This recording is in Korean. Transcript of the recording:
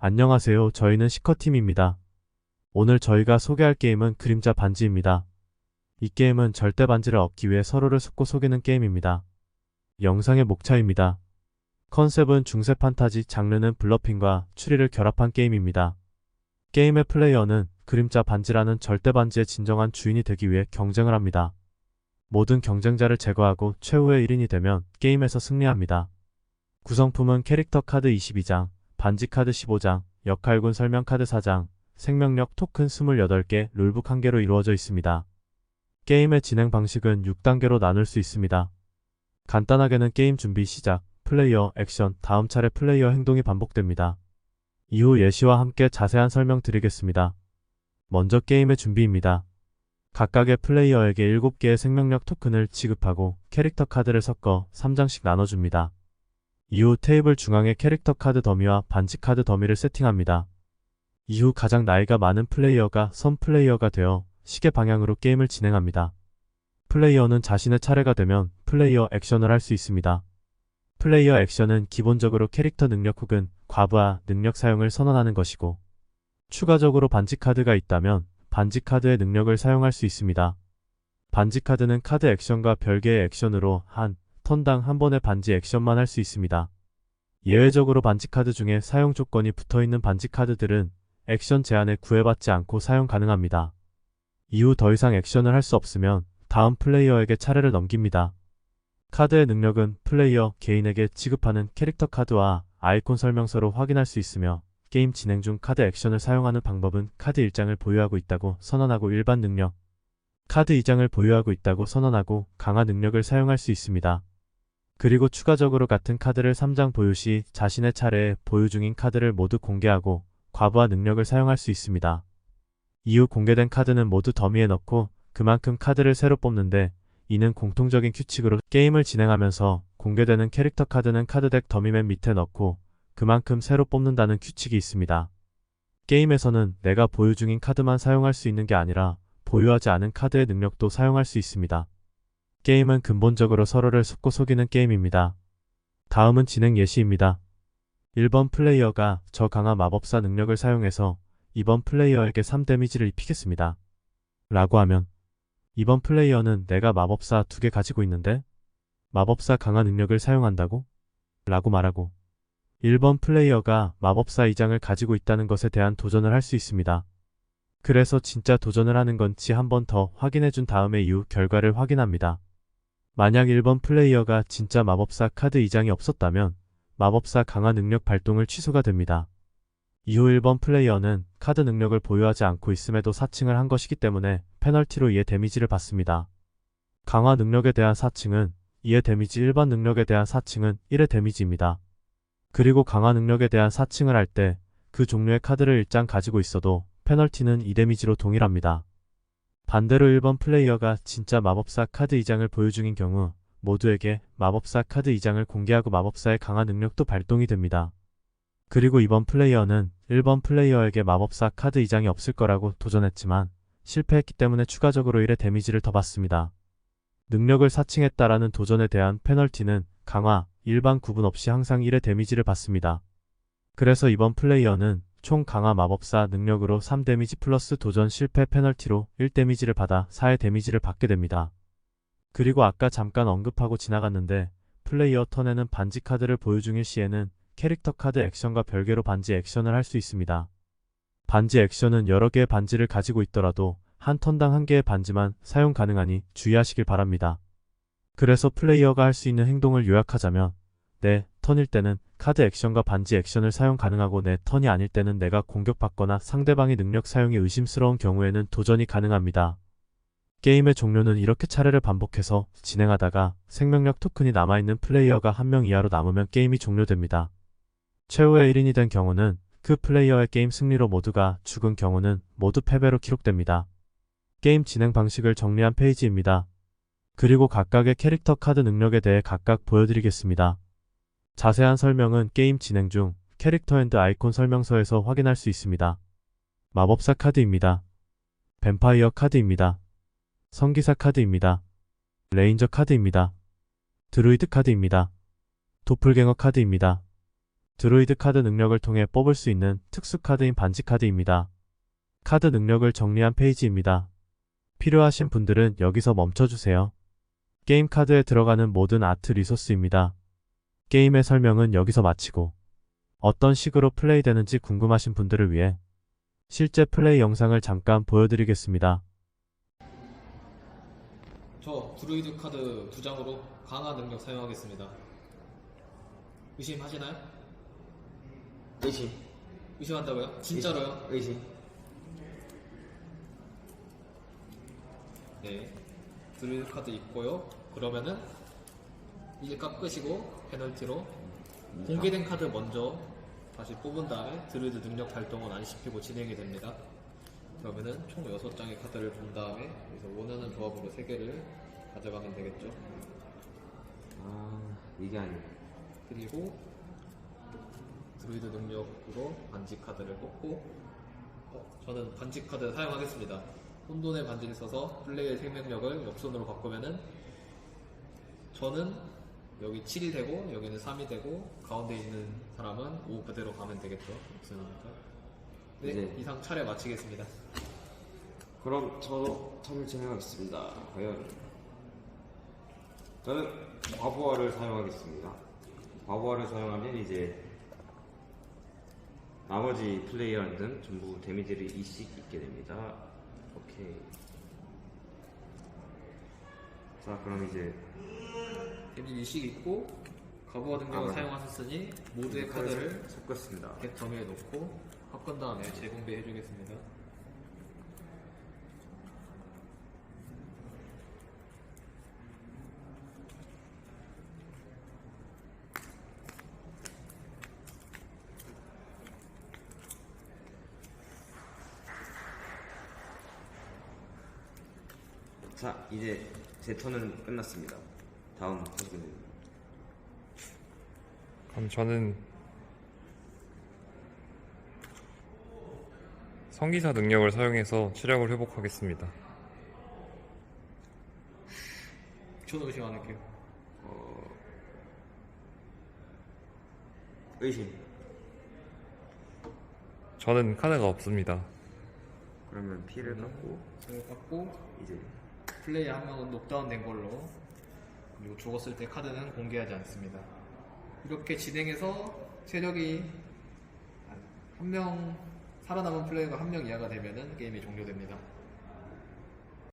안녕하세요. 저희는 시커팀입니다. 오늘 저희가 소개할 게임은 그림자 반지입니다. 이 게임은 절대 반지를 얻기 위해 서로를 속고 속이는 게임입니다. 영상의 목차입니다. 컨셉은 중세 판타지, 장르는 블러핑과 추리를 결합한 게임입니다. 게임의 플레이어는 그림자 반지라는 절대 반지의 진정한 주인이 되기 위해 경쟁을 합니다. 모든 경쟁자를 제거하고 최후의 1인이 되면 게임에서 승리합니다. 구성품은 캐릭터 카드 22장, 반지 카드 15장, 역할군 설명 카드 4장, 생명력 토큰 28개, 룰북 1개로 이루어져 있습니다. 게임의 진행 방식은 6단계로 나눌 수 있습니다. 간단하게는 게임 준비 시작, 플레이어, 액션, 다음 차례 플레이어 행동이 반복됩니다. 이후 예시와 함께 자세한 설명 드리겠습니다. 먼저 게임의 준비입니다. 각각의 플레이어에게 7개의 생명력 토큰을 지급하고 캐릭터 카드를 섞어 3장씩 나눠줍니다. 이후 테이블 중앙에 캐릭터 카드 더미와 반지 카드 더미를 세팅합니다. 이후 가장 나이가 많은 플레이어가 선 플레이어가 되어 시계 방향으로 게임을 진행합니다. 플레이어는 자신의 차례가 되면 플레이어 액션을 할 수 있습니다. 플레이어 액션은 기본적으로 캐릭터 능력 혹은 과부하 능력 사용을 선언하는 것이고, 추가적으로 반지 카드가 있다면 반지 카드의 능력을 사용할 수 있습니다. 반지 카드는 카드 액션과 별개의 액션으로 한 턴당 한 번의 반지 액션만 할 수 있습니다. 예외적으로 반지 카드 중에 사용 조건이 붙어있는 반지 카드들은 액션 제한에 구애받지 않고 사용 가능합니다. 이후 더 이상 액션을 할 수 없으면 다음 플레이어에게 차례를 넘깁니다. 카드의 능력은 플레이어 개인에게 지급하는 캐릭터 카드와 아이콘 설명서로 확인할 수 있으며, 게임 진행 중 카드 액션을 사용하는 방법은 카드 1장을 보유하고 있다고 선언하고 일반 능력, 카드 2장을 보유하고 있다고 선언하고 강화 능력을 사용할 수 있습니다. 그리고 추가적으로 같은 카드를 3장 보유 시 자신의 차례에 보유 중인 카드를 모두 공개하고 과부하 능력을 사용할 수 있습니다. 이후 공개된 카드는 모두 더미에 넣고 그만큼 카드를 새로 뽑는데, 이는 공통적인 규칙으로 게임을 진행하면서 공개되는 캐릭터 카드는 카드덱 더미 맨 밑에 넣고 그만큼 새로 뽑는다는 규칙이 있습니다. 게임에서는 내가 보유 중인 카드만 사용할 수 있는 게 아니라 보유하지 않은 카드의 능력도 사용할 수 있습니다. 게임은 근본적으로 서로를 속고 속이는 게임입니다. 다음은 진행 예시입니다. 1번 플레이어가 저강화 마법사 능력을 사용해서 2번 플레이어에게 3 데미지를 입히겠습니다. 라고 하면 2번 플레이어는 내가 마법사 2개 가지고 있는데 마법사 강화 능력을 사용한다고? 라고 말하고, 1번 플레이어가 마법사 2장을 가지고 있다는 것에 대한 도전을 할 수 있습니다. 그래서 진짜 도전을 하는 건지 한 번 더 확인해준 다음에 이후 결과를 확인합니다. 만약 1번 플레이어가 진짜 마법사 카드 2장이 없었다면 마법사 강화 능력 발동을 취소가 됩니다. 이후 1번 플레이어는 카드 능력을 보유하지 않고 있음에도 사칭을 한 것이기 때문에 페널티로 2의 데미지를 받습니다. 강화 능력에 대한 사칭은 2의 데미지, 일반 능력에 대한 사칭은 1의 데미지입니다. 그리고 강화 능력에 대한 사칭을 할 때 그 종류의 카드를 1장 가지고 있어도 페널티는 2 데미지로 동일합니다. 반대로 1번 플레이어가 진짜 마법사 카드 2장을 보유 중인 경우 모두에게 마법사 카드 2장을 공개하고 마법사의 강화 능력도 발동이 됩니다. 그리고 2번 플레이어는 1번 플레이어에게 마법사 카드 2장이 없을 거라고 도전했지만 실패했기 때문에 추가적으로 1의 데미지를 더 받습니다. 능력을 사칭했다라는 도전에 대한 페널티는 강화, 일반 구분 없이 항상 1의 데미지를 받습니다. 그래서 2번 플레이어는 총 강화 마법사 능력으로 3 데미지 플러스 도전 실패 페널티로 1 데미지를 받아 4의 데미지를 받게 됩니다. 그리고 아까 잠깐 언급하고 지나갔는데, 플레이어 턴에는 반지 카드를 보유 중일 시에는 캐릭터 카드 액션과 별개로 반지 액션을 할 수 있습니다. 반지 액션은 여러 개의 반지를 가지고 있더라도 한 턴당 한 개의 반지만 사용 가능하니 주의하시길 바랍니다. 그래서 플레이어가 할 수 있는 행동을 요약하자면, 내 턴일 때는 카드 액션과 반지 액션을 사용 가능하고 내 턴이 아닐 때는 내가 공격받거나 상대방의 능력 사용이 의심스러운 경우에는 도전이 가능합니다. 게임의 종료는 이렇게 차례를 반복해서 진행하다가 생명력 토큰이 남아있는 플레이어가 1명 이하로 남으면 게임이 종료됩니다. 최후의 1인이 된 경우는 그 플레이어의 게임 승리로, 모두가 죽은 경우는 모두 패배로 기록됩니다. 게임 진행 방식을 정리한 페이지입니다. 그리고 각각의 캐릭터 카드 능력에 대해 각각 보여드리겠습니다. 자세한 설명은 게임 진행 중 캐릭터 앤드 아이콘 설명서에서 확인할 수 있습니다. 마법사 카드입니다. 뱀파이어 카드입니다. 성기사 카드입니다. 레인저 카드입니다. 드루이드 카드입니다. 도플갱어 카드입니다. 드루이드 카드 능력을 통해 뽑을 수 있는 특수 카드인 반지 카드입니다. 카드 능력을 정리한 페이지입니다. 필요하신 분들은 여기서 멈춰주세요. 게임 카드에 들어가는 모든 아트 리소스입니다. 게임의 설명은 여기서 마치고 어떤 식으로 플레이되는지 궁금하신 분들을 위해 실제 플레이 영상을 잠깐 보여드리겠습니다. 저 드루이드 카드 2장으로 강화 능력 사용하겠습니다. 의심하시나요? 의심. 의심한다고요? 진짜로요? 의심. 네. 드루이드 카드 있고요. 그러면은 이제 깎으시고 페널티로 공개된 카드 먼저 다시 뽑은 다음에 드루이드 능력 발동은 안 시키고 진행이 됩니다. 그러면은 총 6장의 카드를 본 다음에 여기서 원하는 조합으로 3개를 가져가면 되겠죠. 아, 이게 아니고. 그리고 드루이드 능력으로 반지 카드를 뽑고 저는 반지 카드 사용하겠습니다. 혼돈의 반지를 써서 플레이의 생명력을 역순으로 바꾸면은 저는 여기 7이 되고 여기는 3이 되고 가운데 있는 사람은 5 그대로 가면 되겠죠. 역순이니까. 네, 네. 이상 차례 마치겠습니다. 그럼 저도 턴을 진행하겠습니다. 과연 저는 과부하를 사용하겠습니다. 과부하를 사용하면 이제 나머지 플레이어들은 전부 데미지를 2씩 입게 됩니다. 오케이. 자, 그럼 이제 데미지 2씩 있고 가부와 능력을 맞아. 사용하셨으니 모두의 카드를 섞었습니다. 객 정리해 놓고 바꾼 다음에 재분배해 주겠습니다. 자, 이제 제 턴은 끝났습니다. 다음 하시면 됩니다. 그럼 저는 성기사 능력을 사용해서 체력을 회복하겠습니다. 저도 의심 안 할게요. 의심. 저는 카드가 없습니다. 그러면 피를 깎고 이걸 깎고 이제 플레이 한 명은 녹다운 된 걸로, 그리고 죽었을 때 카드는 공개하지 않습니다. 이렇게 진행해서 체력이 한 명 살아남은 플레이어가 한 명 이하가 되면은 게임이 종료됩니다.